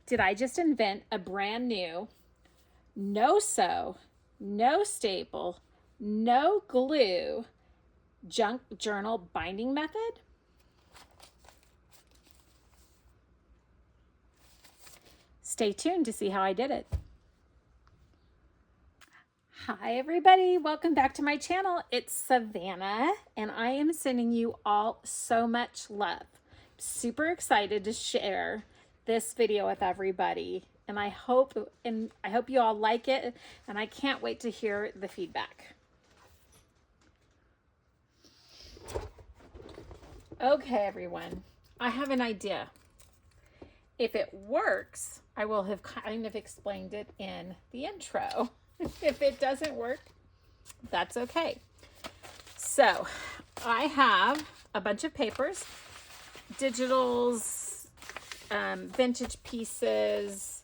did I just invent a brand new, no sew, no staple, no glue junk journal binding method? Stay tuned to see how I did it. Hi everybody, welcome back to my channel. It's Savannah and I am sending you all so much love. Super excited to share this video with everybody, and I hope you all like it, and I can't wait to hear the feedback. Okay everyone, I have an idea. If it works, I will have kind of explained it in the intro. If it doesn't work, that's okay. So I have a bunch of papers, digitals, vintage pieces,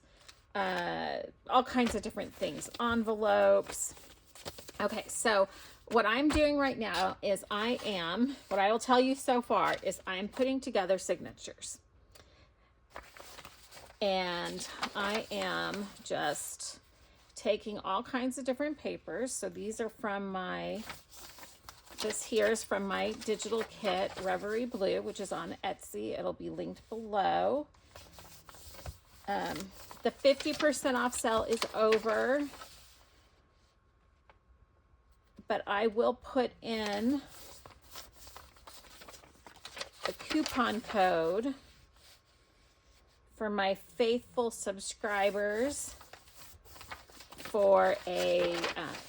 all kinds of different things, envelopes. Okay, so what I'm doing right now is what I will tell you so far is I'm putting together signatures. And I am just taking all kinds of different papers. So these are from this here is from my digital kit, Reverie Blue, which is on Etsy. It'll be linked below. The 50% off sale is over, but I will put in a coupon code for my faithful subscribers for a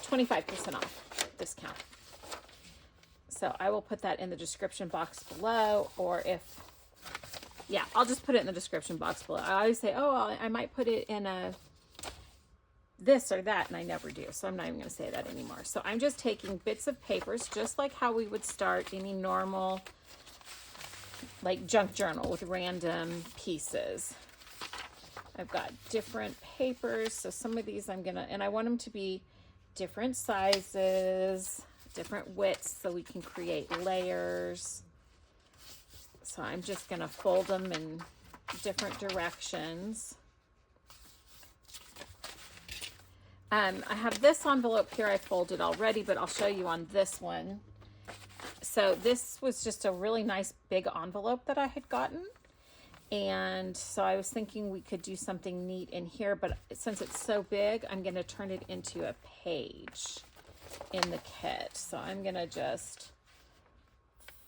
25% off discount. So I will put that in the description box below, or I'll just put it in the description box below. I always say, oh, I might put it in a this or that, and I never do. So I'm not even going to say that anymore. So I'm just taking bits of papers, just like how we would start any normal, like junk journal with random pieces. I've got different papers, so some of these and I want them to be different sizes, different widths, so we can create layers. So I'm just gonna fold them in different directions. I have this envelope here I folded already, but I'll show you on this one. So this was just a really nice big envelope that I had gotten. And so I was thinking we could do something neat in here, but since it's so big, I'm going to turn it into a page in the kit. So I'm going to just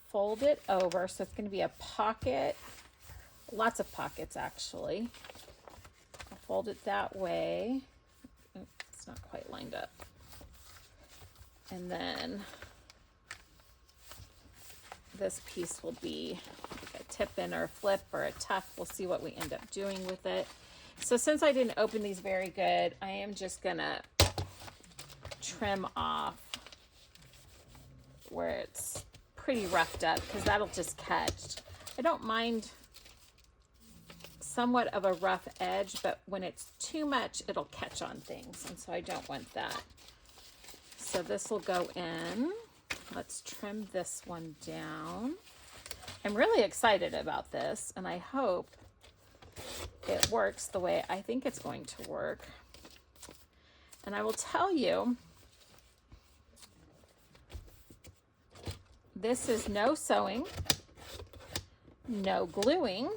fold it over. So it's going to be a pocket, lots of pockets actually. I'll fold it that way. Oops, it's not quite lined up. And then this piece will be like a tip in or a flip or a tuck. We'll see what we end up doing with it. So since I didn't open these very good, I am just gonna trim off where it's pretty roughed up, because that'll just catch. I don't mind somewhat of a rough edge, but when it's too much, it'll catch on things, and so I don't want that. So this will go in. Let's trim this one down. I'm really excited about this, and I hope it works the way I think it's going to work. And I will tell you, this is no sewing, no gluing,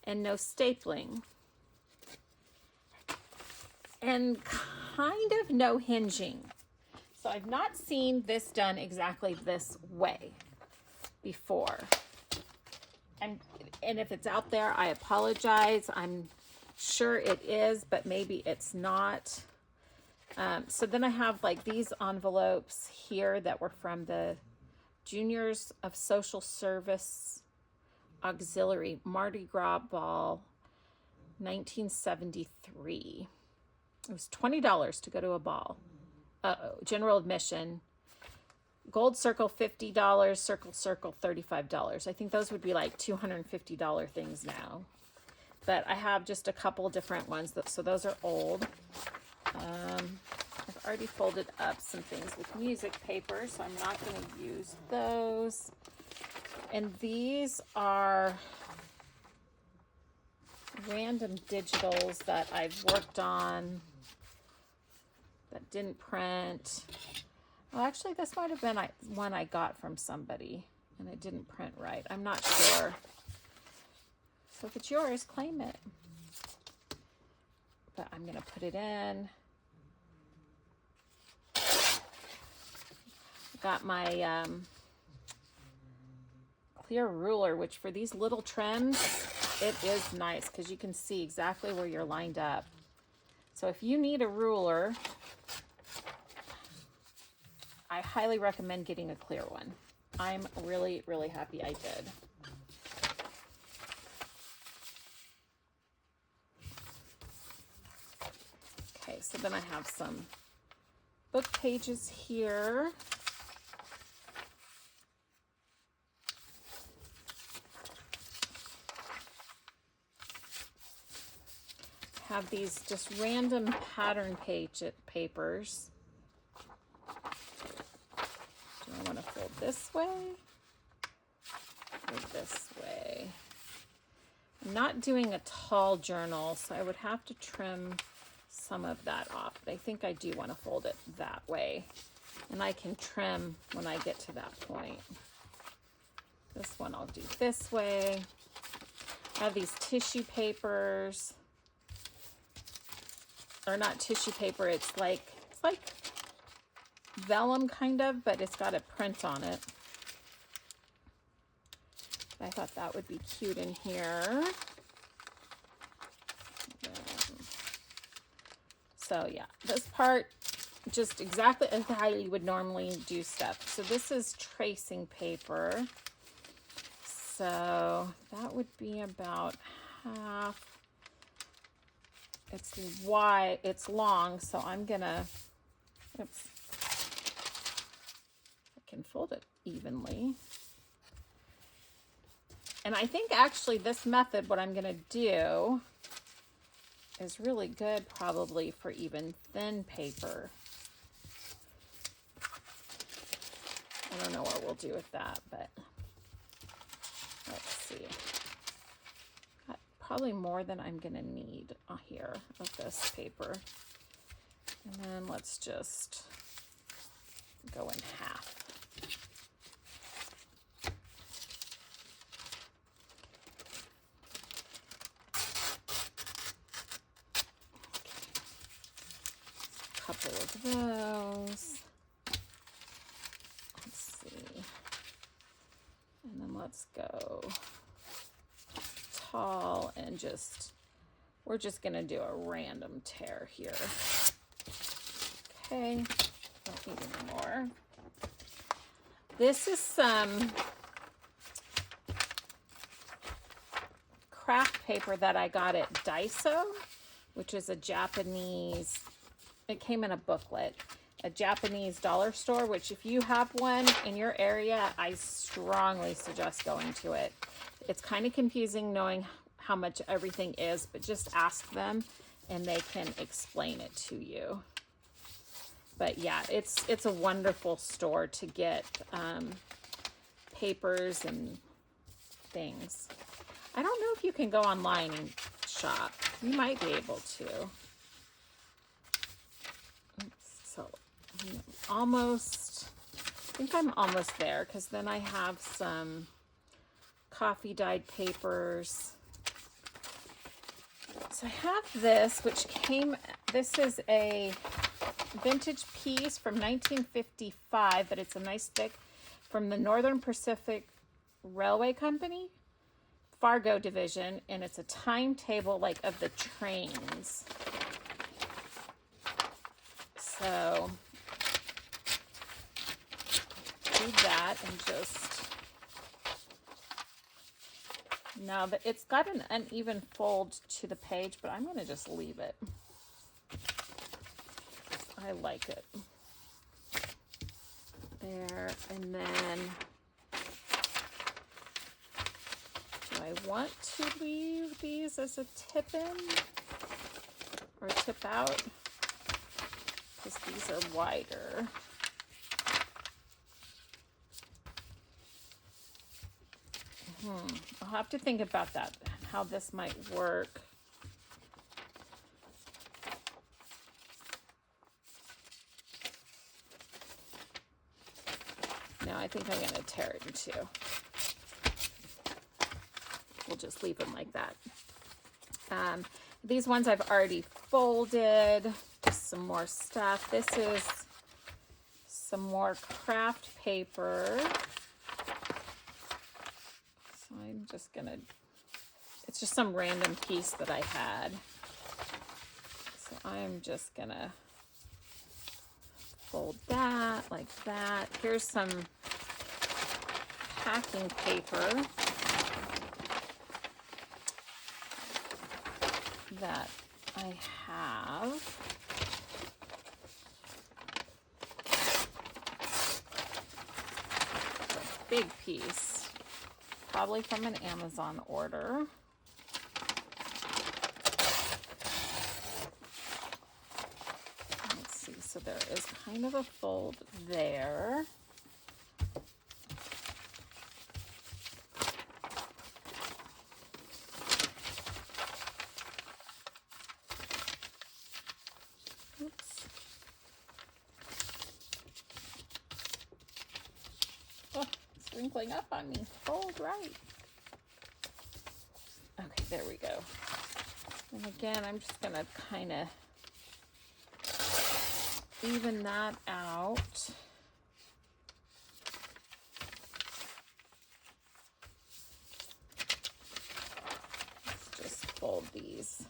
and no stapling, and kind of no hinging. So I've not seen this done exactly this way before. And if it's out there, I apologize. I'm sure it is, but maybe it's not. So then I have like these envelopes here that were from the Juniors of Social Service Auxiliary Mardi Gras Ball 1973. It was $20 to go to a ball. General admission. Gold Circle $50, Circle $35. I think those would be like $250 things now. But I have just a couple different ones, so those are old. I've already folded up some things with music paper, so I'm not going to use those. And these are random digitals that I've worked on that didn't print. Well, actually, this might have been one I got from somebody and it didn't print right. I'm not sure. So if it's yours, claim it. But I'm going to put it in. Got my clear ruler, which for these little trims, it is nice because you can see exactly where you're lined up. So if you need a ruler, I highly recommend getting a clear one. I'm really, really happy I did. Okay, so then I have some book pages here. Have these just random pattern papers. Do I want to fold this way or this way? I'm not doing a tall journal, so I would have to trim some of that off, but I think I do want to fold it that way, and I can trim when I get to that point. This one I'll do this way. I have these tissue papers. Or not tissue paper, it's like vellum kind of, but it's got a print on it. I thought that would be cute in here. So yeah, this part just exactly as how you would normally do stuff. So this is tracing paper. So that would be about half. It's wide, it's long, so I'm gonna, oops, I can fold it evenly. And I think actually this method, what I'm gonna do is really good probably for even thin paper. I don't know what we'll do with that, but let's see. Probably more than I'm gonna need here of this paper. And then let's just go in half. A couple of those. Let's see. And then let's go tall and just, we're just gonna do a random tear here. Okay, don't need any more. This is some craft paper that I got at Daiso, which is a Japanese, it came in a booklet, a Japanese dollar store, which if you have one in your area, I strongly suggest going to it. It's kind of confusing knowing how much everything is, but just ask them and they can explain it to you. But yeah, it's a wonderful store to get papers and things. I don't know if you can go online and shop. You might be able to. So almost, I think I'm almost there, because then I have some coffee dyed papers. So I have this, which this is a vintage piece from 1955, but it's a nice thick, from the Northern Pacific Railway Company, Fargo division, and it's a timetable like of the trains. So do that and just, now that it's got an uneven fold to the page, but I'm going to just leave it. I like it. There, and then do I want to leave these as a tip in or tip out? Because these are wider. I'll have to think about that, how this might work. I think I'm going to tear it in two. We'll just leave them like that. These ones I've already folded. Just some more stuff. This is some more craft paper. So I'm just going to, it's just some random piece that I had. So I'm just going to fold that like that. Here's some packing paper that I have. It's a big piece, probably from an Amazon order. Let's see, so there is kind of a fold there. Wrinkling up on me. Fold right. Okay, there we go. And again, I'm just gonna kind of even that out. Let's just fold these.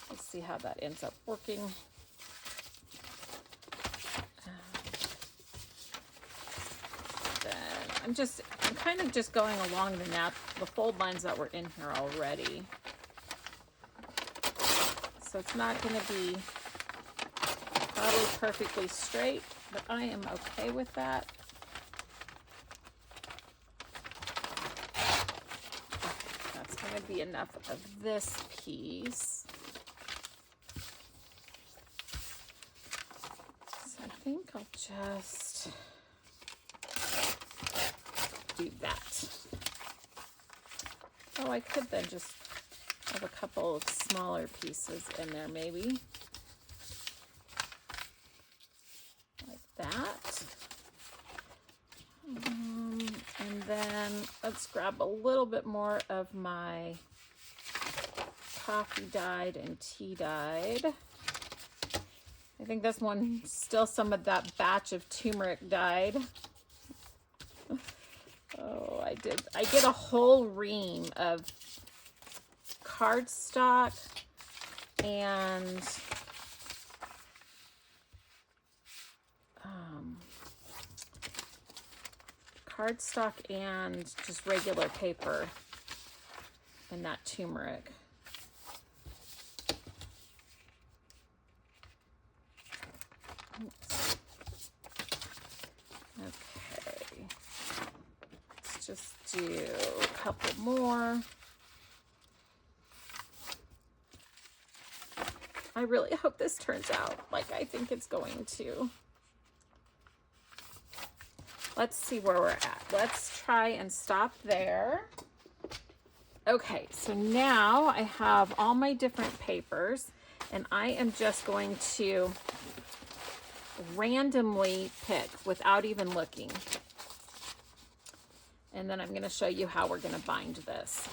Let's see how that ends up working. I'm kind of just going along the fold lines that were in here already. So it's not going to be probably perfectly straight, but I am okay with that. Okay, that's going to be enough of this piece. So I think I'll just do that. Oh, I could then just have a couple of smaller pieces in there, maybe. Like that. And then let's grab a little bit more of my coffee dyed and tea dyed. I think this one, still some of that batch of turmeric dyed. Oh, I did a whole ream of cardstock and just regular paper and that turmeric. Oops. Okay. Just do a couple more. I really hope this turns out like I think it's going to. Let's see where we're at. Let's try and stop there. Okay, so now I have all my different papers and I am just going to randomly pick without even looking. And then I'm going to show you how we're going to bind this.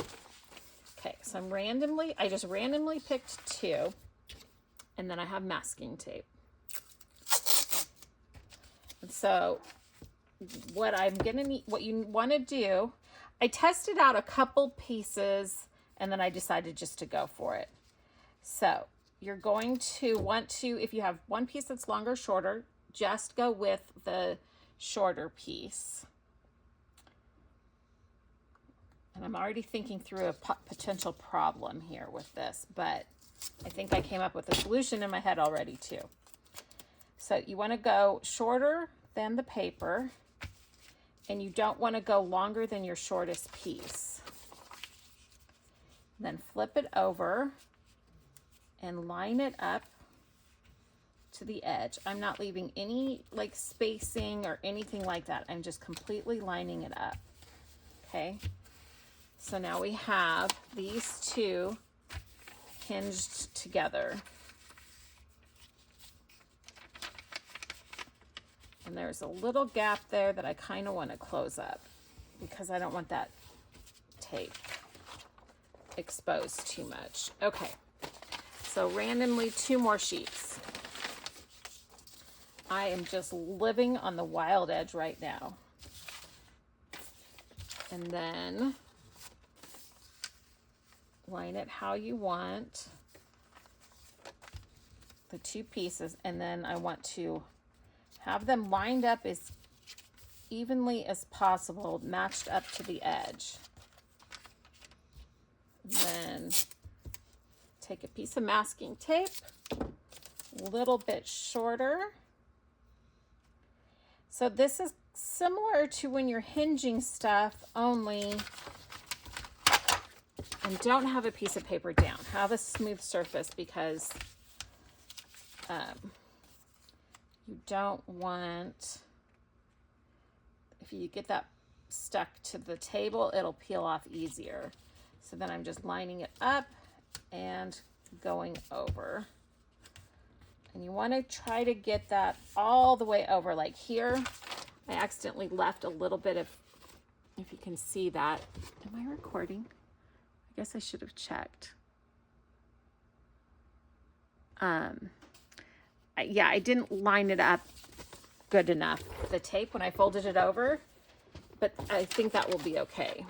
Okay, so I just randomly picked two, and then I have masking tape. And so what I'm going to need, what you want to do, I tested out a couple pieces and then I decided just to go for it. So you're going to want to, if you have one piece that's longer or shorter, just go with the shorter piece. And I'm already thinking through a potential problem here with this, but I think I came up with a solution in my head already too. So you want to go shorter than the paper, and you don't want to go longer than your shortest piece. Then flip it over and line it up to the edge. I'm not leaving any like spacing or anything like that. I'm just completely lining it up. Okay. So now we have these two hinged together. And there's a little gap there that I kind of want to close up because I don't want that tape exposed too much. Okay, so randomly 2 more sheets. I am just living on the wild edge right now. And then line it how you want, the 2 pieces, and then I want to have them lined up as evenly as possible, matched up to the edge. Then take a piece of masking tape, a little bit shorter. So this is similar to when you're hinging stuff, only, and don't have a piece of paper down. Have a smooth surface because you don't want, if you get that stuck to the table, it'll peel off easier. So then I'm just lining it up and going over. And you want to try to get that all the way over. Like here, I accidentally left a little bit of, if you can see that. Am I recording? I guess I should have checked. Yeah, I didn't line it up good enough, the tape, when I folded it over, but I think that will be okay.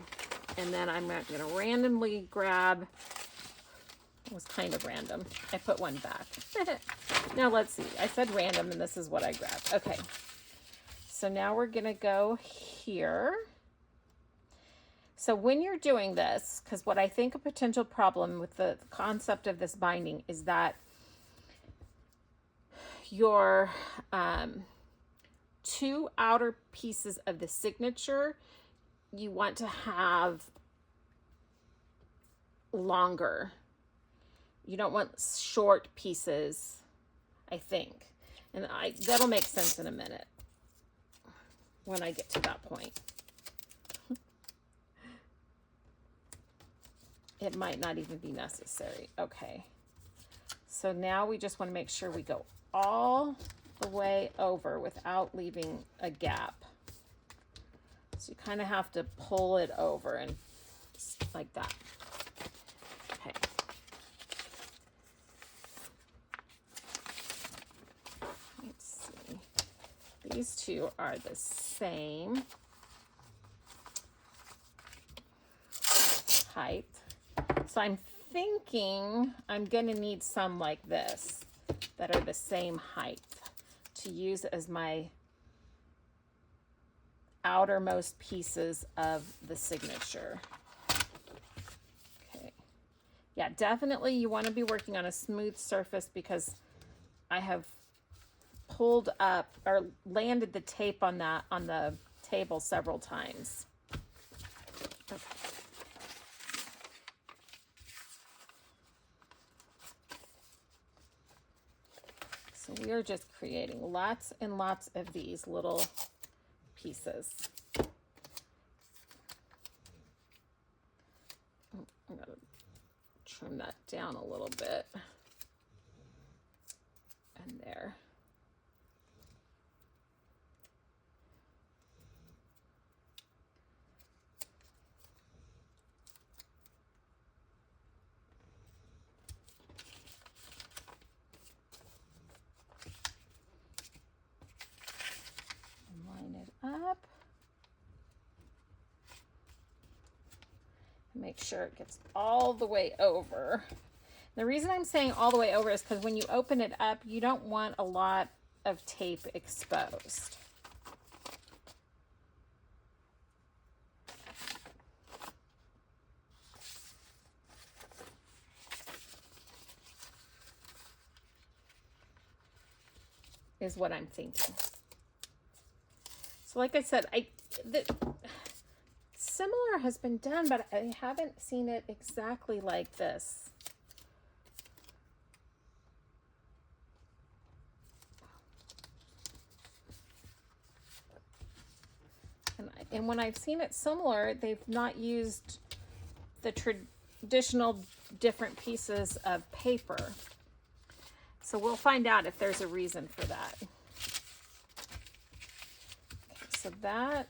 And then I'm going to randomly grab, it was kind of random. I put one back. Now let's see. I said random and this is what I grabbed. Okay. So now we're going to go here. So when you're doing this, because what I think a potential problem with the concept of this binding is that your 2 outer pieces of the signature, you want to have longer. You don't want short pieces, I think. And that'll make sense in a minute when I get to that point. It might not even be necessary. Okay. So now we just want to make sure we go all the way over without leaving a gap. So you kind of have to pull it over and like that. Okay. Let's see. These 2 are the same height. So I'm thinking I'm going to need some like this that are the same height to use as my outermost pieces of the signature. Okay. Yeah, definitely you want to be working on a smooth surface because I have pulled up or landed the tape on the table several times. Okay. So we are just creating lots and lots of these little pieces. I'm going to trim that down a little bit. And there. Up. Make sure it gets all the way over. The reason I'm saying all the way over is because when you open it up, you don't want a lot of tape exposed. Is what I'm thinking. Like I said, similar has been done, but I haven't seen it exactly like this. And when I've seen it similar, they've not used the traditional different pieces of paper. So we'll find out if there's a reason for that. so that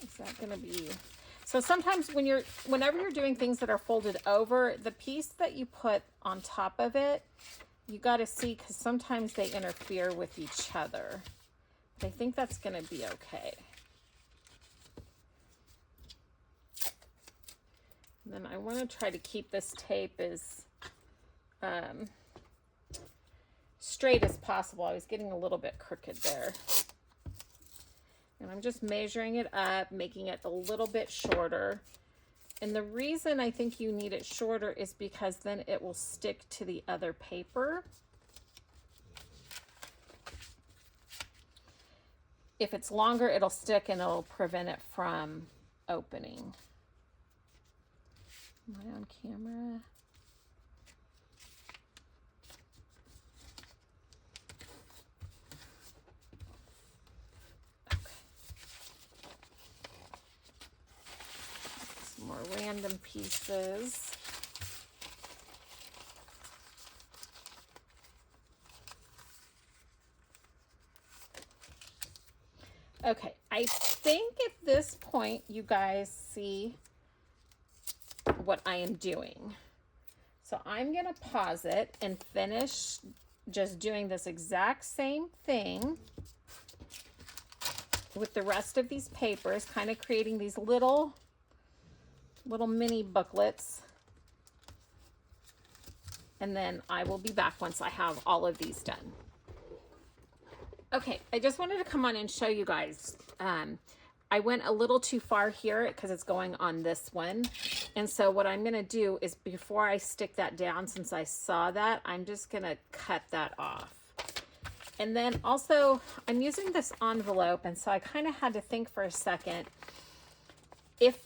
is that going to be, so sometimes whenever you're doing things that are folded over, the piece that you put on top of it, you got to see, because sometimes they interfere with each other. But I think that's going to be okay. And then I want to try to keep this tape as straight as possible. I was getting a little bit crooked there. And I'm just measuring it up, making it a little bit shorter. And the reason I think you need it shorter is because then it will stick to the other paper. If it's longer, it'll stick and it'll prevent it from opening. Am I on camera? Okay. Some more random pieces. Okay, I think at this point you guys see what I am doing. So I'm going to pause it and finish just doing this exact same thing with the rest of these papers, kind of creating these little mini booklets. And then I will be back once I have all of these done. Okay, I just wanted to come on and show you guys. I went a little too far here because it's going on this one. And so what I'm going to do is, before I stick that down, since I saw that, I'm just going to cut that off. And then also, I'm using this envelope, and so I kind of had to think for a second. If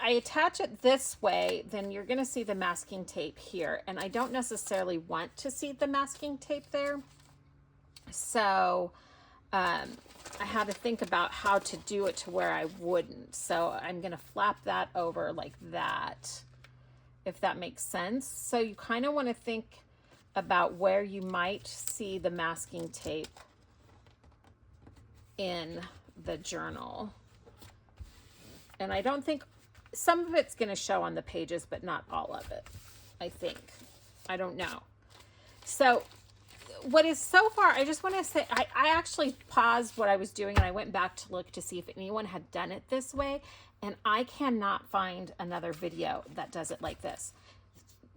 I attach it this way, then you're going to see the masking tape here. And I don't necessarily want to see the masking tape there. So I had to think about how to do it to where I wouldn't. So I'm going to flap that over like that, if that makes sense. So you kind of want to think about where you might see the masking tape in the journal. And I don't think, some of it's going to show on the pages, but not all of it, I think. I don't know. So what is so far, I just want to say, I actually paused what I was doing and I went back to look to see if anyone had done it this way, and I cannot find another video that does it like this.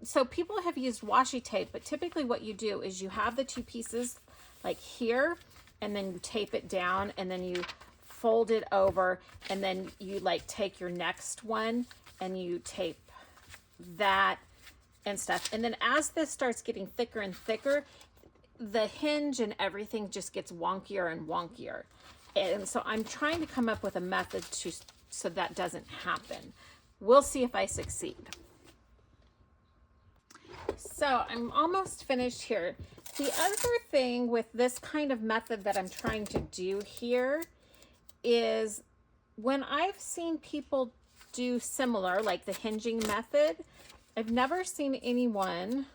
So people have used washi tape, but typically what you do is you have the two pieces like here, and then you tape it down, and then you fold it over, and then you like take your next one and you tape that and stuff. And then as this starts getting thicker and thicker, the hinge and everything just gets wonkier and wonkier. And so I'm trying to come up with a method so that doesn't happen. We'll see if I succeed. So I'm almost finished here. The other thing with this kind of method that I'm trying to do here is, when I've seen people do similar, like the hinging method, I've never seen anyone,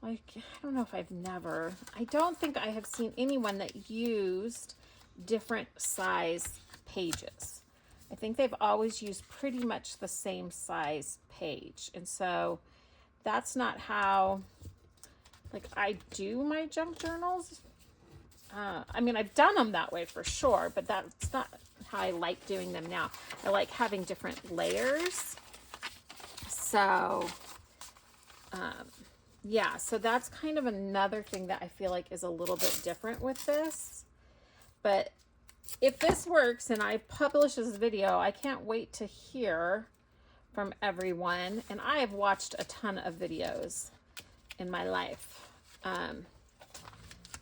like, I don't know if I don't think I have seen anyone that used different size pages. I think they've always used pretty much the same size page. And so that's not how, like, I do my junk journals. I mean, I've done them that way for sure, but that's not how I like doing them now. I like having different layers. So, yeah, so that's kind of another thing that I feel like is a little bit different with this. But if this works and I publish this video, I can't wait to hear from everyone. And I have watched a ton of videos in my life.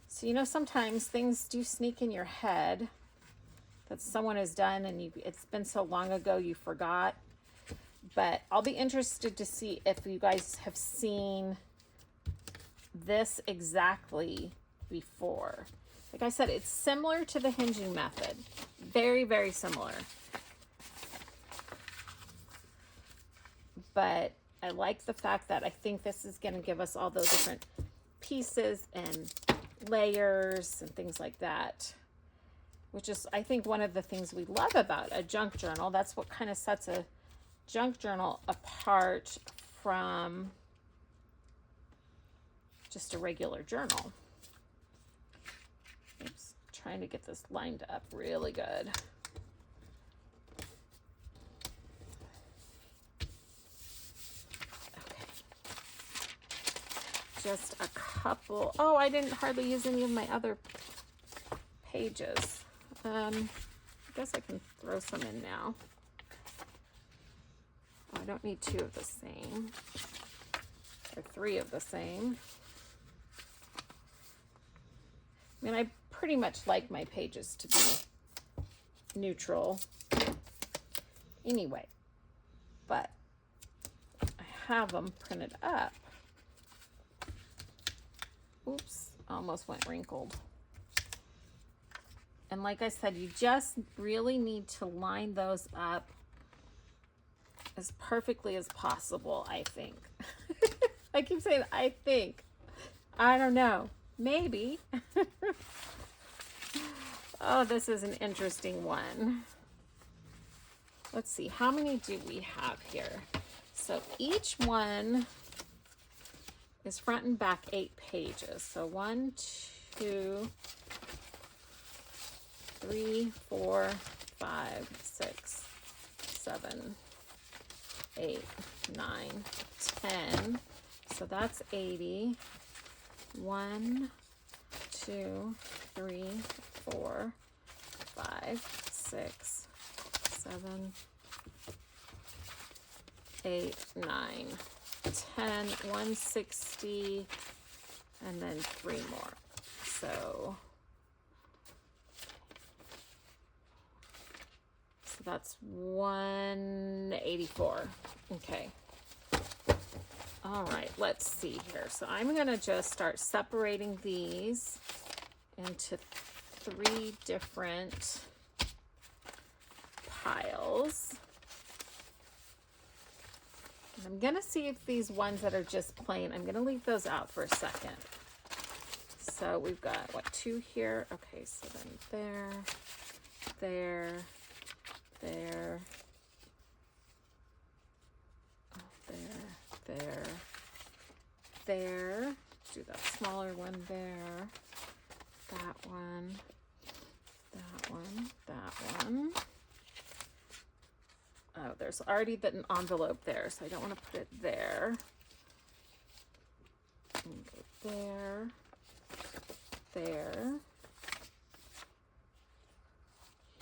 So, you know, sometimes things do sneak in your head that someone has done, and it's been so long ago you forgot. But I'll be interested to see if you guys have seen this exactly before. Like I said, it's similar to the hinging method. Very, very similar. But I like the fact that I think this is going to give us all those different pieces and layers and things like that, which is, I think, one of the things we love about a junk journal. That's what kind of sets a junk journal apart from just a regular journal. Oops, trying to get this lined up really good. Okay. Just a couple. Oh, I didn't hardly use any of my other pages. I guess I can throw some in now. Oh, I don't need 2 of the same, or 3 of the same. I mean, I pretty much like my pages to be neutral anyway, but I have them printed up. Oops, almost went wrinkled. And like I said, you just really need to line those up as perfectly as possible, I think. I keep saying I think. I don't know. Maybe. Oh, this is an interesting one. Let's see, how many do we have here? So each one is front and back 8 pages. So 1, 2, 3, 4, 5, 6, 7, 8, 9, 10. So that's 80. 1, 2, 3, 4, 5, 6, 7, 8, 9, 10, 160, and then 3 more. So that's 184. Okay. All right, let's see here. So I'm going to just start separating these into 3 different piles. And I'm going to see if these ones that are just plain, I'm going to leave those out for a second. So we've got, what, 2 here? Okay, so then there, there, there, there, there, do that smaller one there, that one, that one, that one. Oh, there's already an envelope there, so I don't want to put it there. And go there, there,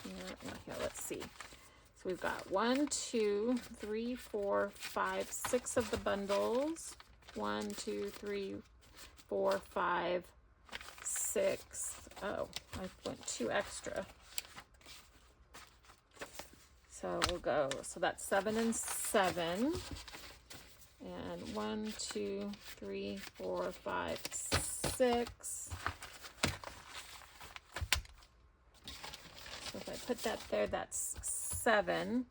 here, and here, let's see. So we've got 1, 2, 3, 4, 5, 6 of the bundles. 1, 2, 3, 4, 5, 6. Oh, I went 2 extra. So we'll go, so that's 7 and 7. And 1, 2, 3, 4, 5, 6. So if I put that there, that's 7.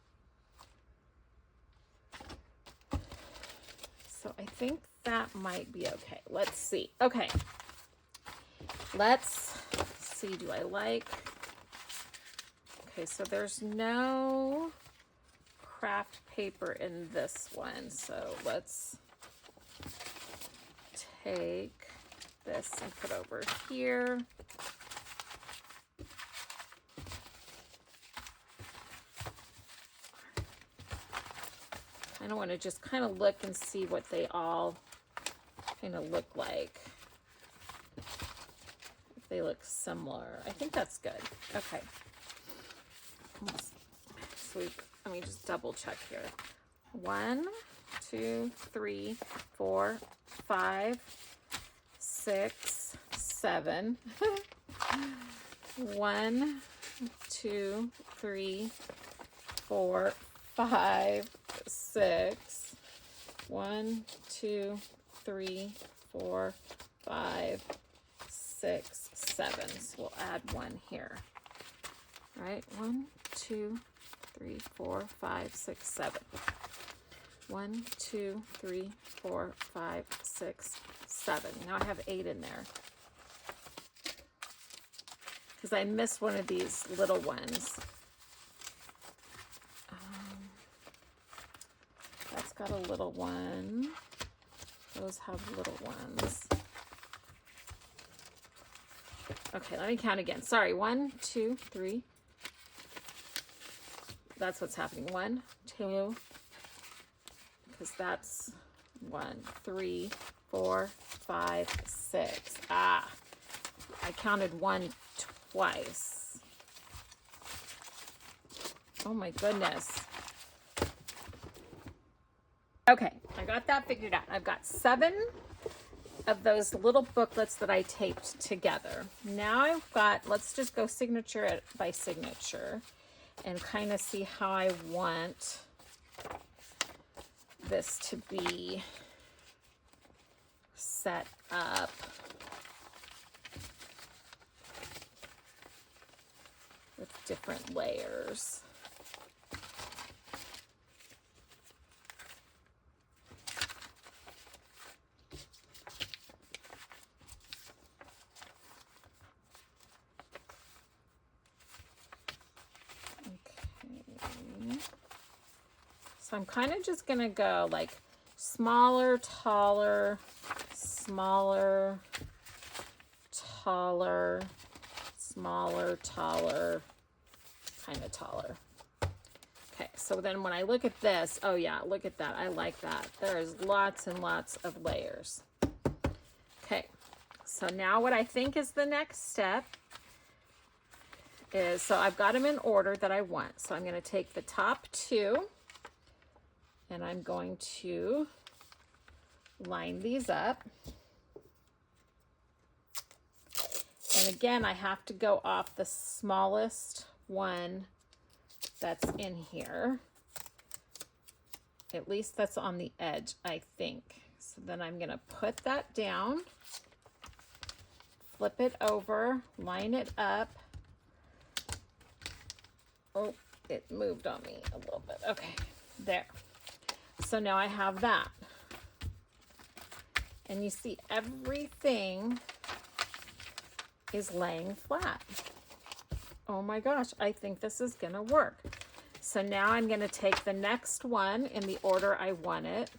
So I think that might be okay. Let's see. Okay. Let's see. Do I like... Okay, so there's no craft paper in this one. So let's take this and put over here. I don't want to just kind of look and see what they all kind of look like. If they look similar. I think that's good. Okay. So let me just double check here. 1, 2, 3, 4, 5, 6, 7. 1, 2, 3, 4, 5, 6. 1, 2, 3, 4, 5, 6, 7. So we'll add 1 here. All right, 1, 2, 3, 4, 5, 6, 7. 1, 2, 3, 4, 5, 6, 7. Now I have 8 in there. because I missed one of these little ones. That's got a little one. Those have little ones. Okay, let me count again. Sorry, 1, 2, 3. That's what's happening. 1, 2, because that's 1, 3, 4, 5, 6. Ah, I counted 1 twice. Oh my goodness. Okay, I got that figured out. I've got 7 of those little booklets that I taped together. Now I've got, let's just go signature by signature and kind of see how I want this to be set up. With different layers. So I'm kind of just going to go like smaller, taller, smaller, taller, smaller, taller, kind of taller. Okay, so then when I look at this, oh yeah, look at that. I like that. There's lots and lots of layers. Okay, so now what I think is the next step is, so I've got them in order that I want. So I'm going to take the top 2 and I'm going to line these up. And again, I have to go off the smallest one that's in here. At least that's on the edge, I think. So then I'm going to put that down, flip it over, line it up. Oh, it moved on me a little bit. Okay, there. So now I have that. And you see everything is laying flat. Oh my gosh, I think this is gonna work. So now I'm gonna take the next one in the order I want it.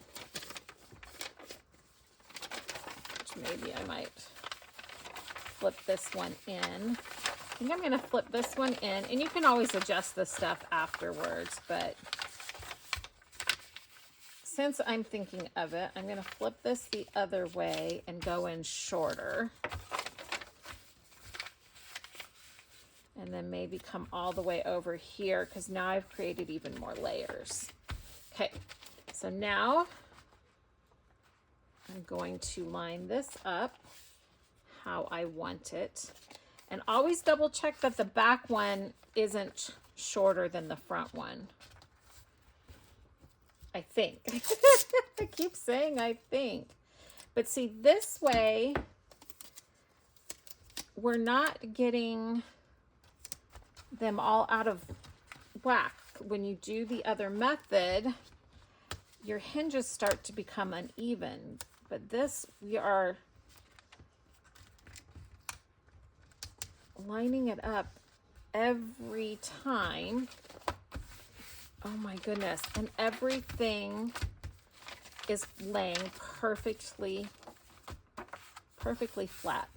Which maybe I might flip this one in. I think I'm gonna flip this one in, and you can always adjust this stuff afterwards, but since I'm thinking of it, I'm gonna flip this the other way and go in shorter. And then maybe come all the way over here, because now I've created even more layers. Okay, so now I'm going to line this up how I want it. And always double check that the back one isn't shorter than the front one. I think. I keep saying I think. But see, this way, we're not getting them all out of whack. When you do the other method, your hinges start to become uneven. But this, we are lining it up every time. Oh my goodness. And everything is laying perfectly flat.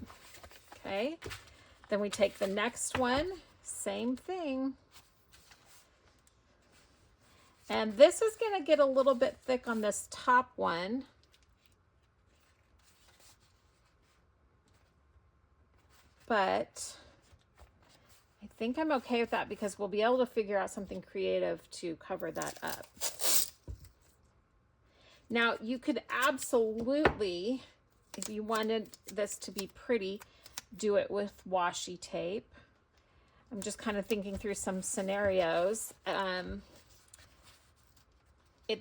Okay. Then we take the next one, same thing. And this is going to get a little bit thick on this top one. But I think I'm okay with that, because we'll be able to figure out something creative to cover that up. Now, you could absolutely, if you wanted this to be pretty, do it with washi tape. I'm just kind of thinking through some scenarios. At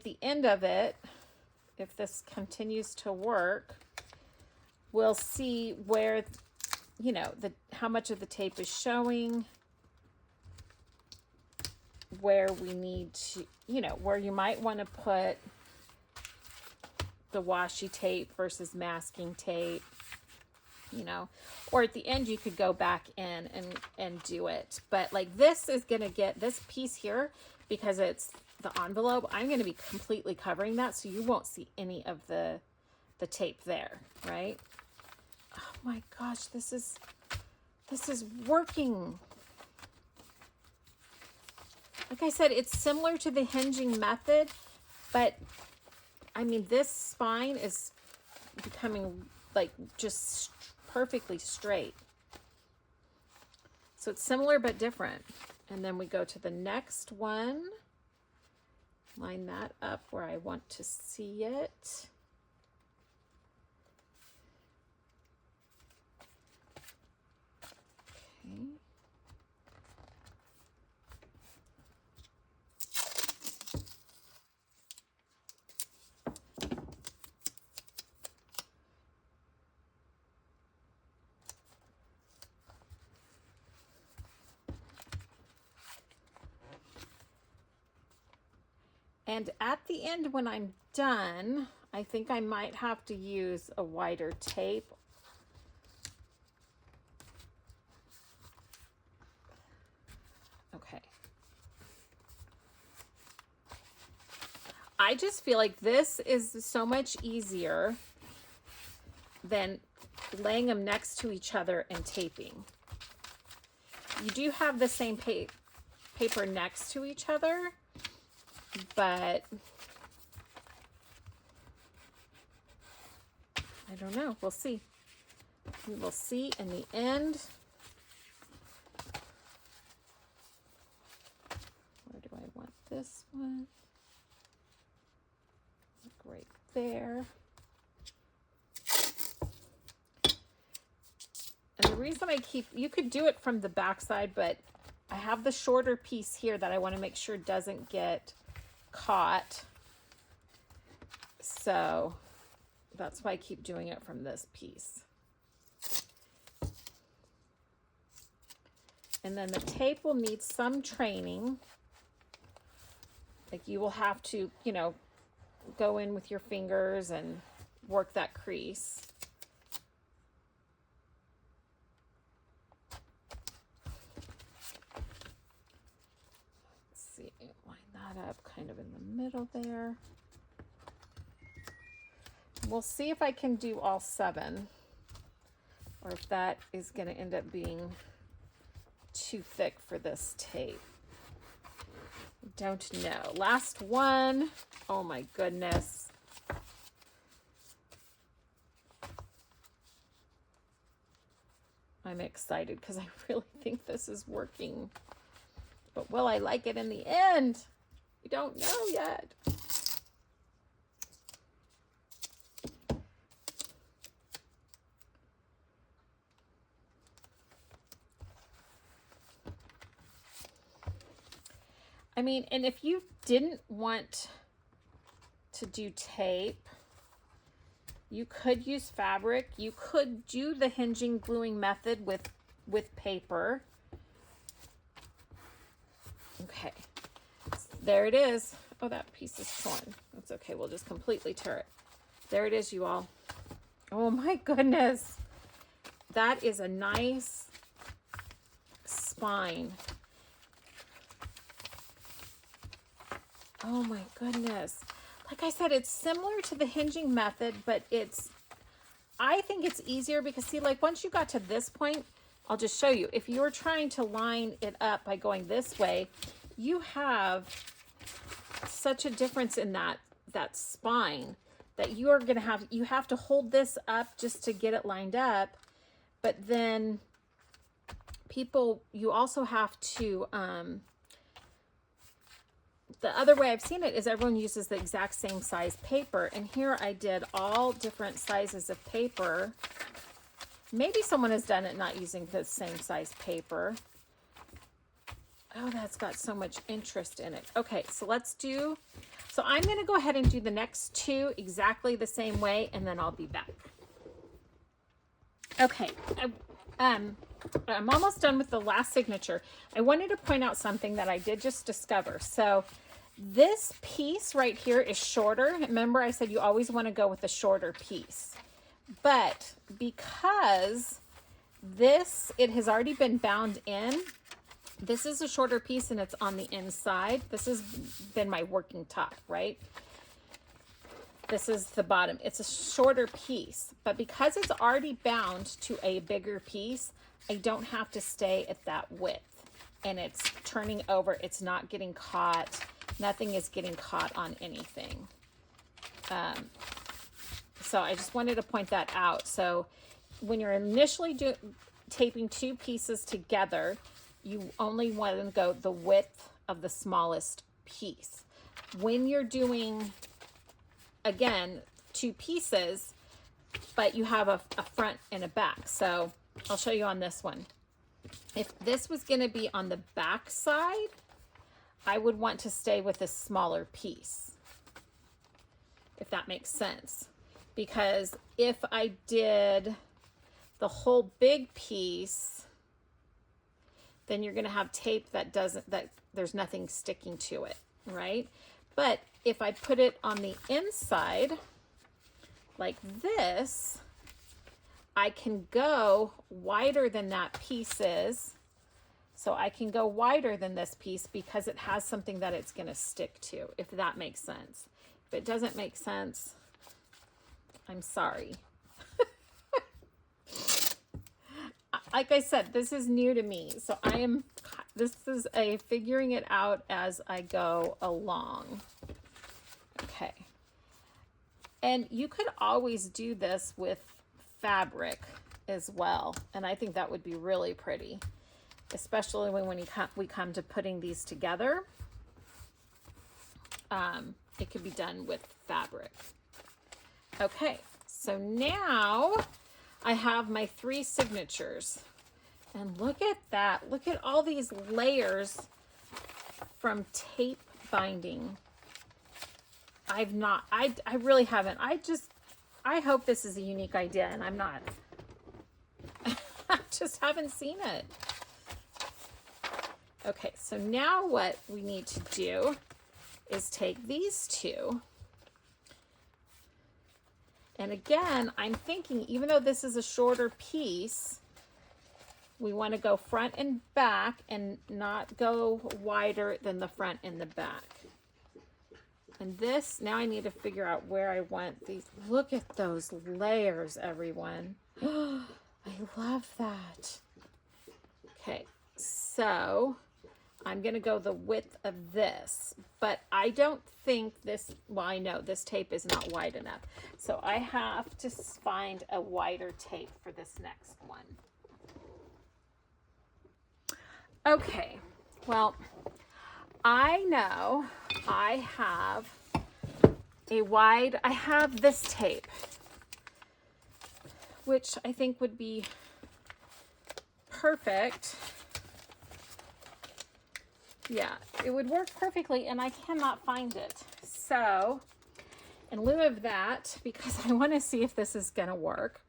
the end of it, if this continues to work, we'll see where, you know, how much of the tape is showing, where we need to, you know, where you might want to put the washi tape versus masking tape. you know, or at the end you could go back in and do it. But like this is going to get this piece here, because it's the envelope, I'm going to be completely covering that, so you won't see any of the tape there, right? Oh my gosh, this is working. Like I said, it's similar to the hinging method, but I mean, this spine is becoming like just perfectly straight. So it's similar but different. And then we go to the next one. Line that up where I want to see it. Okay. And at the end, when I'm done, I think I might have to use a wider tape. Okay. I just feel like this is so much easier than laying them next to each other and taping. You do have the same paper next to each other, but I don't know. We'll see. We will see in the end. Where do I want this one? Like right there. And the reason I keep, you could do it from the back side, but I have the shorter piece here that I want to make sure doesn't get caught. So that's why I keep doing it from this piece. And then the tape will need some training. Like you will have to, you know, go in with your fingers and work that crease. Up kind of in the middle there. We'll see if I can do all 7, or if that is going to end up being too thick for this tape. Don't know. Last one. Oh my goodness. I'm excited because I really think this is working. But will I like it in the end? We don't know yet. I mean, and if you didn't want to do tape, you could use fabric. You could do the hinging gluing method with paper. Okay. There it is. Oh, that piece is torn. That's okay. We'll just completely tear it. There it is, you all. Oh my goodness. That is a nice spine. Oh my goodness. Like I said, it's similar to the hinging method, but I think it's easier because see, like once you got to this point, I'll just show you. If you were trying to line it up by going this way, you have such a difference in that spine that you are going to have, you have to hold this up just to get it lined up. But then you also have to, the other way I've seen it is everyone uses the exact same size paper. And here I did all different sizes of paper. Maybe someone has done it not using the same size paper. Oh, that's got so much interest in it. Okay, so I'm going to go ahead and do the next 2 exactly the same way, and then I'll be back. Okay, I'm almost done with the last signature. I wanted to point out something that I did just discover. So this piece right here is shorter. Remember I said you always want to go with the shorter piece. But because it has already been bound in, this is a shorter piece and it's on the inside. This has been my working tuck, right? This is the bottom. It's a shorter piece, but because it's already bound to a bigger piece, I don't have to stay at that width. And it's turning over. It's not getting caught. Nothing is getting caught on anything. So I just wanted to point that out. So when you're initially taping two pieces together, you only want to go the width of the smallest piece. When you're doing, again, two pieces, but you have a front and a back. So I'll show you on this one. If this was going to be on the back side, I would want to stay with a smaller piece, if that makes sense. Because if I did the whole big piece, then you're going to have tape that there's nothing sticking to it, right? But if I put it on the inside like this, I can go wider than that piece is. So I can go wider than this piece because it has something that it's going to stick to, if that makes sense. If it doesn't make sense, I'm sorry. Like I said, this is new to me. So this is a figuring it out as I go along. Okay. And you could always do this with fabric as well. And I think that would be really pretty, especially when we come to putting these together. It could be done with fabric. Okay, so now I have my 3 signatures. And look at that. Look at all these layers from tape binding. I really haven't. I hope this is a unique idea, and I'm not. I just haven't seen it. Okay, so now what we need to do is take these 2. And again, I'm thinking, even though this is a shorter piece, we want to go front and back and not go wider than the front and the back. And this, now I need to figure out where I want these. Look at those layers, everyone. I love that. Okay, so I'm going to go the width of this, but I don't think this, well, I know this tape is not wide enough. So I have to find a wider tape for this next one. Okay, well, I know I have I have this tape, which I think would be perfect. Yeah, it would work perfectly, and I cannot find it. So, in lieu of that, because I want to see if this is going to work,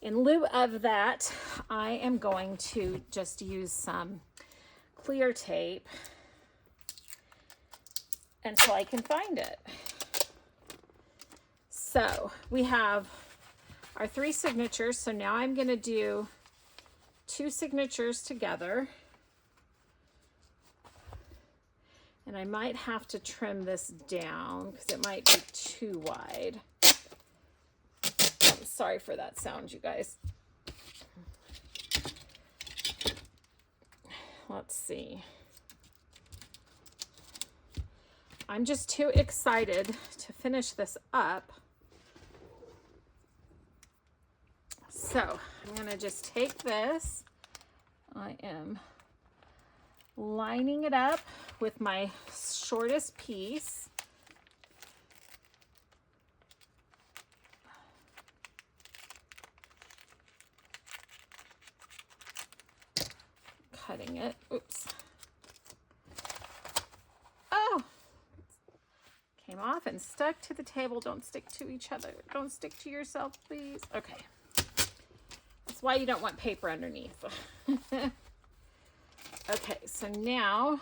in lieu of that, I am going to just use some clear tape until I can find it. So, we have our 3 signatures. So now I'm going to do 2 signatures together. And I might have to trim this down because it might be too wide. I'm sorry for that sound, you guys. Let's see. I'm just too excited to finish this up. So I'm going to just take this. I am lining it up with my shortest piece. Cutting it. Oops. Oh! Came off and stuck to the table. Don't stick to each other. Don't stick to yourself, please. Okay. That's why you don't want paper underneath. Okay, so now,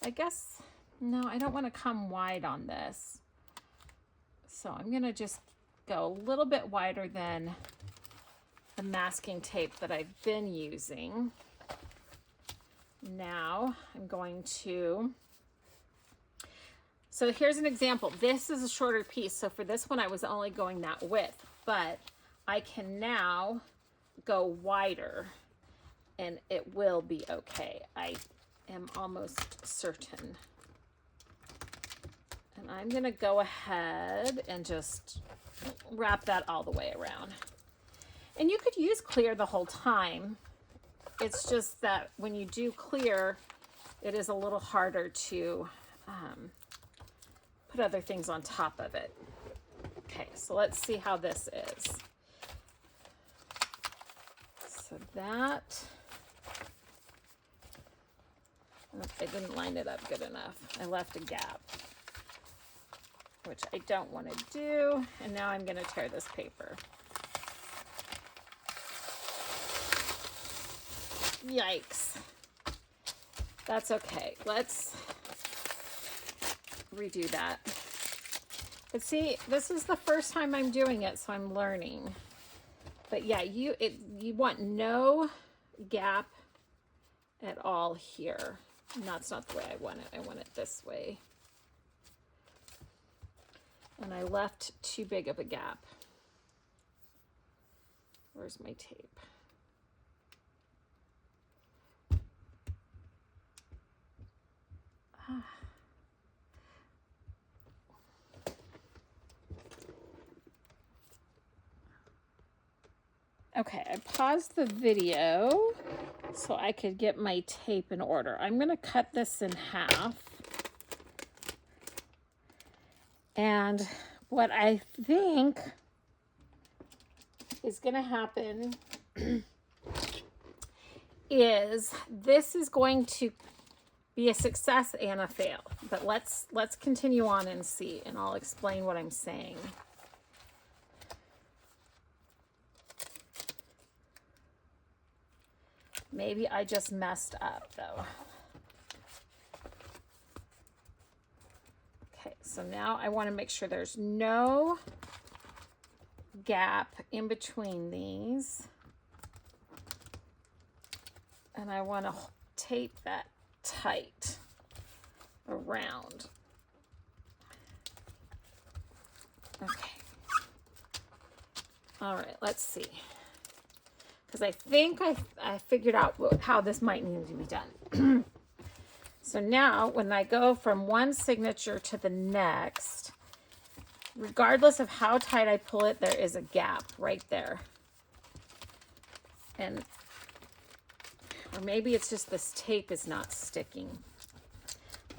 I guess, no, I don't want to come wide on this. So I'm going to just go a little bit wider than the masking tape that I've been using. Now I'm going to, so here's an example. This is a shorter piece. So for this one, I was only going that width, but I can now go wider and it will be okay. I am almost certain. And I'm gonna go ahead and just wrap that all the way around. And you could use clear the whole time. It's just that when you do clear, it is a little harder to put other things on top of it. Okay, so let's see how this is. So that, I didn't line it up good enough. I left a gap, which I don't want to do. And now I'm going to tear this paper. Yikes. That's okay. Let's redo that. But see, this is the first time I'm doing it, so I'm learning. But yeah, you want no gap at all here. And that's not the way I want it. I want it this way. And I left too big of a gap. Where's my tape? Okay, I paused the video so I could get my tape in order. I'm going to cut this in half. And what I think is going to happen is this is going to be a success and a fail. But let's continue on and see, and I'll explain what I'm saying. Maybe I just messed up though. Okay, so now I want to make sure there's no gap in between these. And I want to tape that tight around. Okay. All right, let's see. Because I think I figured out how this might need to be done. So now when I go from one signature to the next, regardless of how tight I pull it, there is a gap right there. And, or maybe it's just this tape is not sticking.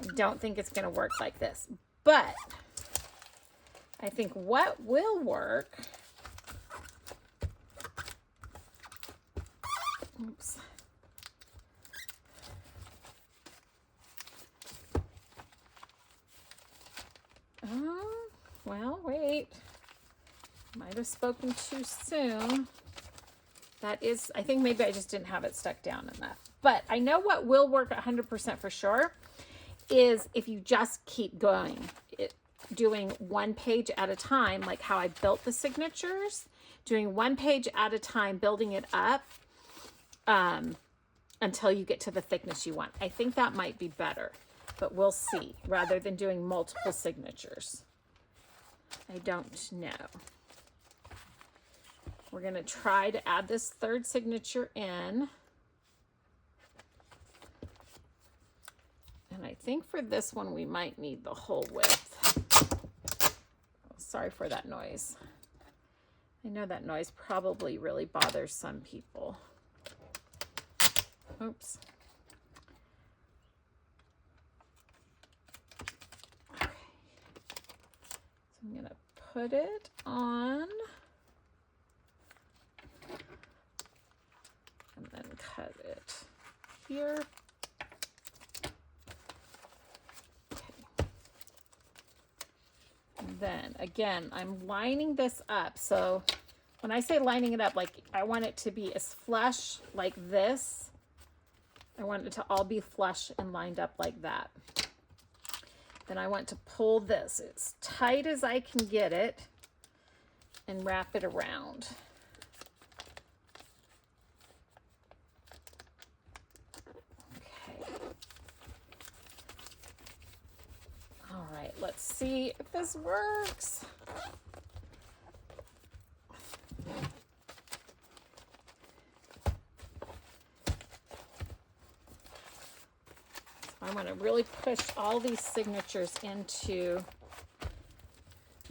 I don't think it's going to work like this. But I think what will work, oops. Well, wait. Might have spoken too soon. That is, I think maybe I just didn't have it stuck down enough. But I know what will work 100% for sure is if you just keep going. Doing one page at a time, like how I built the signatures, doing one page at a time, building it up until you get to the thickness you want. I think that might be better, but we'll see, rather than doing multiple signatures. I don't know. We're going to try to add this third signature in. And I think for this one, we might need the whole width. Oh, sorry for that noise. I know that noise probably really bothers some people. Oops. Okay. So I'm going to put it on. And then cut it here. Okay. And then again, I'm lining this up. So when I say lining it up, like I want it to be as flush like this. I want it to all be flush and lined up like that. Then I want to pull this as tight as I can get it. and wrap it around. Okay. All right, let's see if this works. I want to really push all these signatures into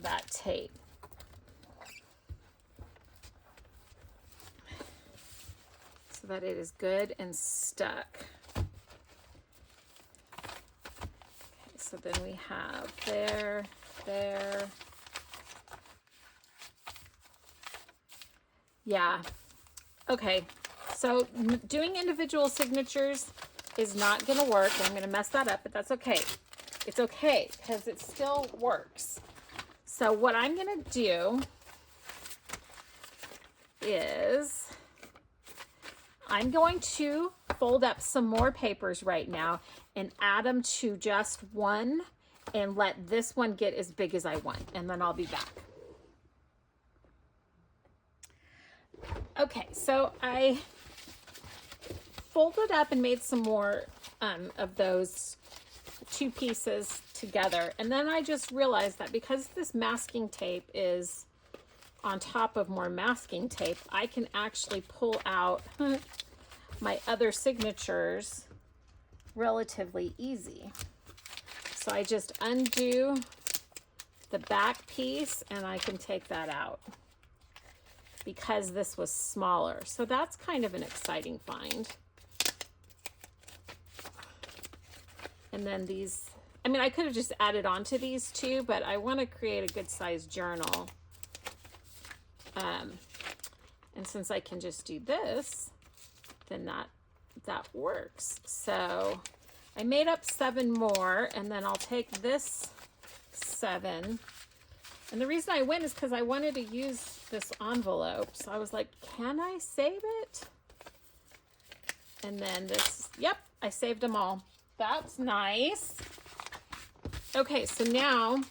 that tape. So that it is good and stuck. Okay, so then we have there, there. Yeah. Okay, so doing individual signatures is not going to work. I'm going to mess that up, but that's okay. It's okay because it still works. So what I'm going to do is I'm going to fold up some more papers right now and add them to just one and let this one get as big as I want, and then I'll be back. Okay, so I folded up and made some more of those two pieces together, and then I just realized that because this masking tape is on top of more masking tape, I can actually pull out my other signatures relatively easy. So I just undo the back piece and I can take that out because this was smaller. So that's kind of an exciting find. And then these, I mean, I could have just added on to these two, but I want to create a good sized journal. And since I can just do this, then that works. So I made up 7 more, and then I'll take this 7. And the reason I went is because I wanted to use this envelope. So I was like, can I save it? And then this, yep, I saved them all. That's nice. Okay, so now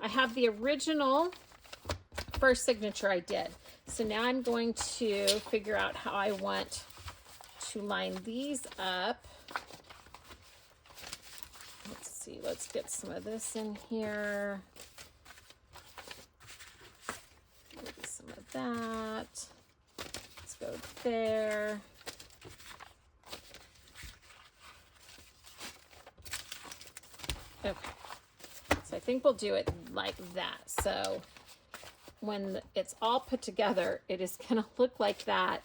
I have the original first signature I did. So now I'm going to figure out how I want to line these up. Let's see, let's get some of this in here. Maybe some of that. Let's go there. Okay, so I think we'll do it like that. So when it's all put together, it is gonna look like that.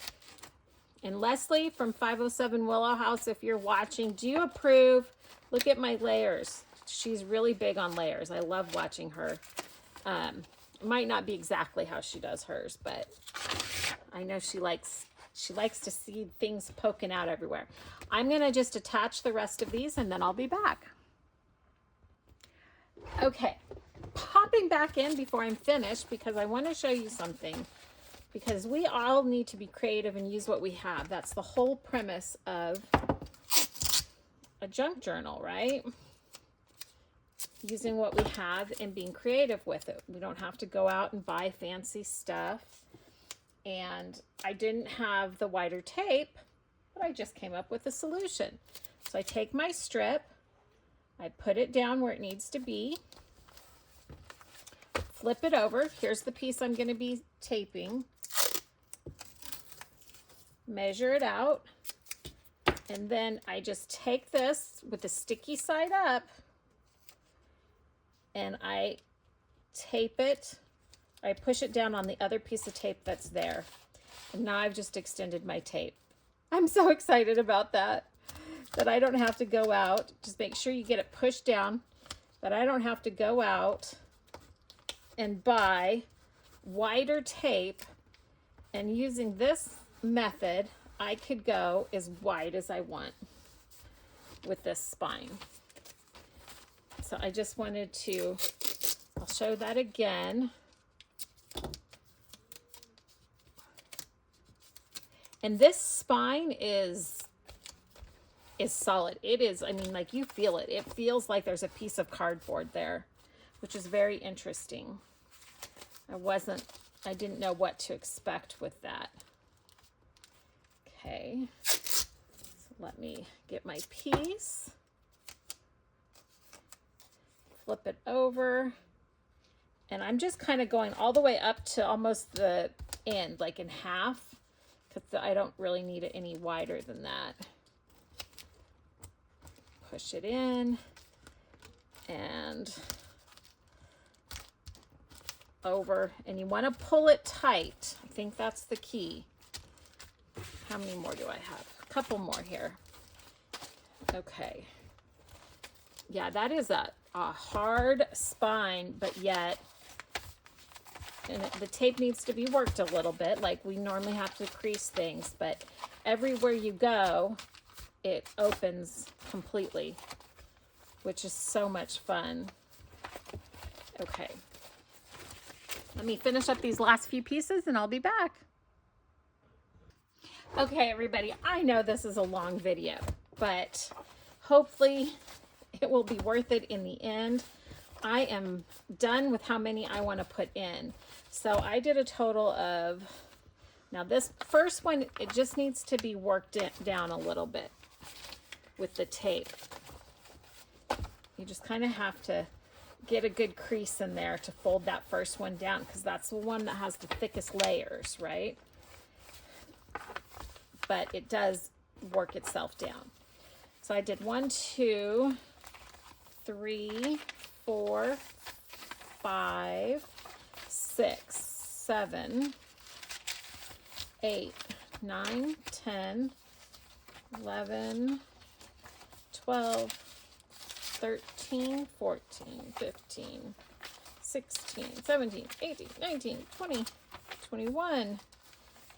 And Leslie from 507 Willow House, if you're watching, do you approve? Look at my layers. She's really big on layers. I love watching her. Might not be exactly how she does hers, but I know she likes to see things poking out everywhere. I'm gonna just attach the rest of these and then I'll be back. Okay, popping back in before I'm finished because I want to show you something, because we all need to be creative and use what we have. That's the whole premise of a junk journal, right? Using what we have and being creative with it. We don't have to go out and buy fancy stuff. And I didn't have the wider tape, but I just came up with a solution. So I take my strip, I put it down where it needs to be, flip it over. Here's the piece I'm going to be taping. Measure it out. And then I just take this with the sticky side up and I tape it. I push it down on the other piece of tape that's there. And now I've just extended my tape. I'm so excited about that I don't have to go out. Just make sure you get it pushed down, but I don't have to go out and buy wider tape. And using this method, I could go as wide as I want with this spine. So I just wanted to, I'll show that again. And this spine is solid. It is, I mean, like you feel it. It feels like there's a piece of cardboard there, which is very interesting. I wasn't I didn't know what to expect with that. Okay, so let me get my piece, flip it over, and I'm just kind of going all the way up to almost the end, like in half, because I don't really need it any wider than that. Push it in and over, and you want to pull it tight. I think that's the key. How many more do I have? A couple more here. Okay. Yeah, that is a hard spine, but yet, and the tape needs to be worked a little bit, like we normally have to crease things, but everywhere you go, it opens completely, which is so much fun. Okay. Let me finish up these last few pieces and I'll be back. Okay, everybody, I know this is a long video, but hopefully it will be worth it in the end. I am done with how many I want to put in. So I did a total of, now this first one, it just needs to be worked down a little bit with the tape. You just kind of have to get a good crease in there to fold that first one down, because that's the one that has the thickest layers, right? But it does work itself down. So I did 1, 2, 3, 4, 5, 6, 7, 8, 9, 10, 11, 12, 13, 14, 15, 16, 17, 18, 19, 20, 21,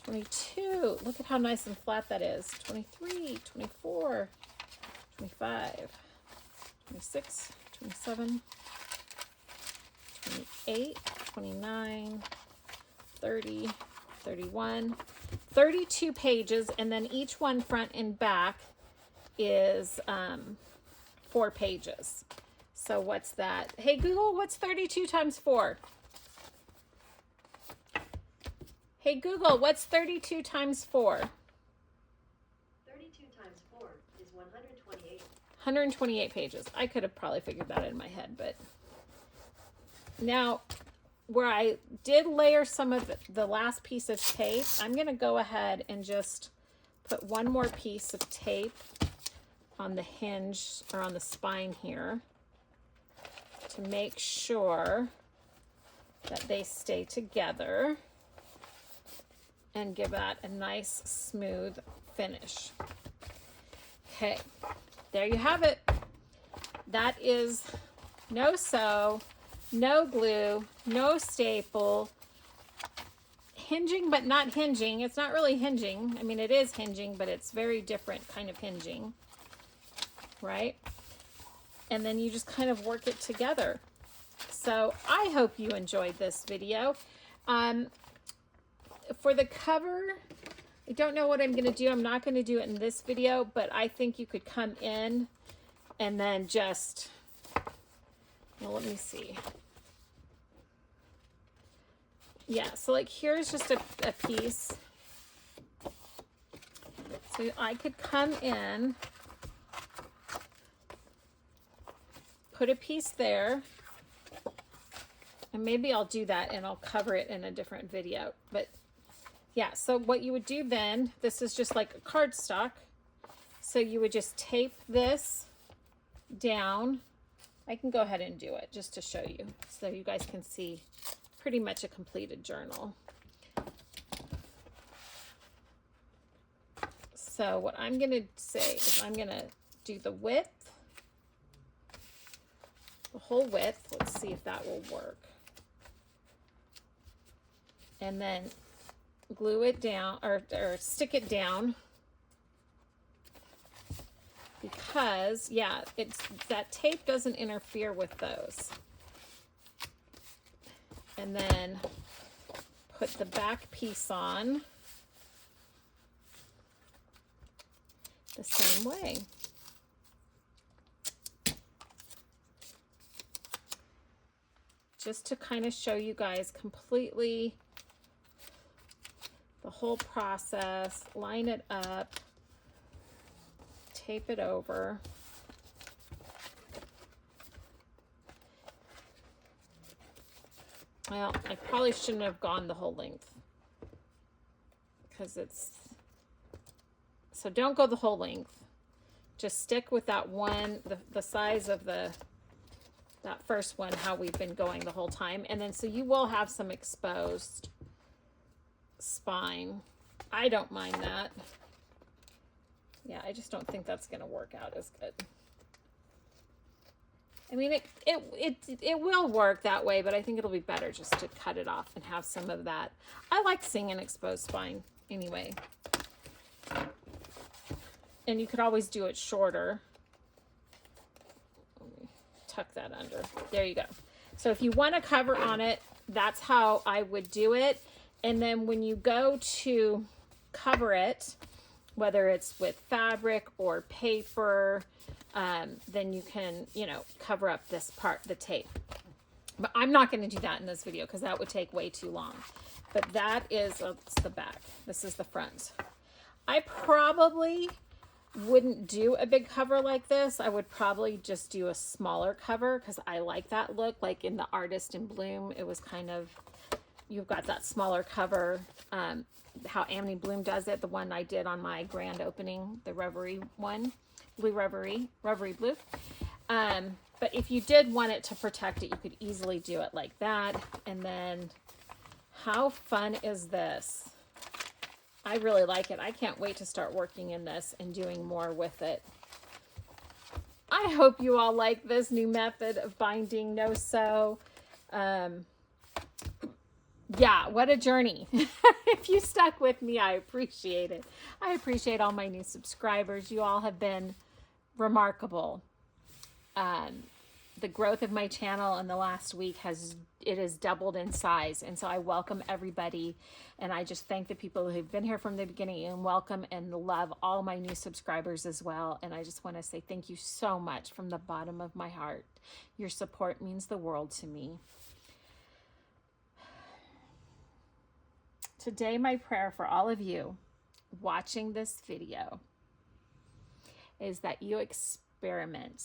22. Look at how nice and flat that is. 23, 24, 25, 26, 27, 28, 29, 30, 31, 32 pages, and then each one front and back is 4 pages. So what's that? Hey Google, what's 32 times 4? Hey Google, what's 32 times 4? 32 times 4 is 128. 128 pages. I could have probably figured that in my head, but now where I did layer some of the last piece of tape, I'm going to go ahead and just put one more piece of tape on the hinge or on the spine here to make sure that they stay together and give that a nice smooth finish. Okay, there you have it. That is no sew, no glue, no staple, hinging but not hinging. It's not really hinging. I mean, it is hinging, but it's very different kind of hinging, right? And then you just kind of work it together. So I hope you enjoyed this video. For the cover, I don't know what I'm going to do. I'm not going to do it in this video, but I think you could come in and then just, well, let me see. Yeah, so like here's just a piece. So I could come in, put a piece there, and maybe I'll do that and I'll cover it in a different video. But yeah, so what you would do then, this is just like a cardstock. So you would just tape this down. I can go ahead and do it just to show you so you guys can see pretty much a completed journal. So what I'm going to say is I'm going to do the width, the whole width. Let's see if that will work. And then glue it down or stick it down, because yeah, it's that tape doesn't interfere with those. And then put the back piece on the same way. Just to kind of show you guys completely the whole process, line it up, tape it over. Well, I probably shouldn't have gone the whole length because it's, so don't go the whole length. Just stick with that one, the size of that first one, how we've been going the whole time. And then, so you will have some exposed spine. I don't mind that. Yeah, I just don't think that's going to work out as good. I mean, it will work that way, but I think it'll be better just to cut it off and have some of that. I like seeing an exposed spine anyway. And you could always do it shorter. Let me tuck that under. There you go. So if you want to cover on it, that's how I would do it. And then when you go to cover it, whether it's with fabric or paper, then you can, you know, cover up this part, the tape. But I'm not going to do that in this video because that would take way too long. But that is, it's the back. This is the front. I probably wouldn't do a big cover like this. I would probably just do a smaller cover because I like that look. Like in the Artist in Bloom, it was kind of, you've got that smaller cover. How Amity Bloom does it, the one I did on my grand opening, the Reverie one, Blue Reverie Blue. But if you did want it to protect it, you could easily do it like that. And then how fun is this? I really like it. I can't wait to start working in this and doing more with it. I hope you all like this new method of binding no sew. Yeah, what a journey. If you stuck with me, I appreciate it. I appreciate all my new subscribers. You all have been remarkable. The growth of my channel in the last week has doubled in size. And so I welcome everybody. And I just thank the people who've been here from the beginning and welcome and love all my new subscribers as well. And I just want to say thank you so much from the bottom of my heart. Your support means the world to me. Today, my prayer for all of you watching this video is that you experiment,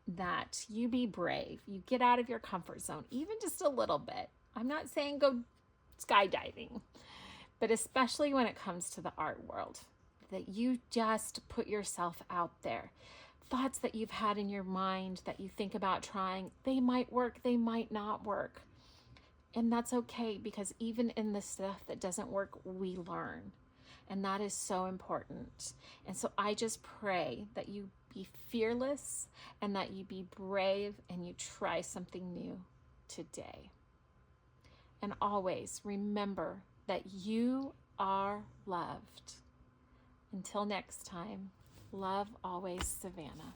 that you be brave, you get out of your comfort zone, even just a little bit. I'm not saying go skydiving, but especially when it comes to the art world, that you just put yourself out there. Thoughts that you've had in your mind that you think about trying, they might work, they might not work. And that's okay, because even in the stuff that doesn't work, we learn. And that is so important. And so I just pray that you be fearless and that you be brave and you try something new today. And always remember that you are loved. Until next time, love always, Savannah.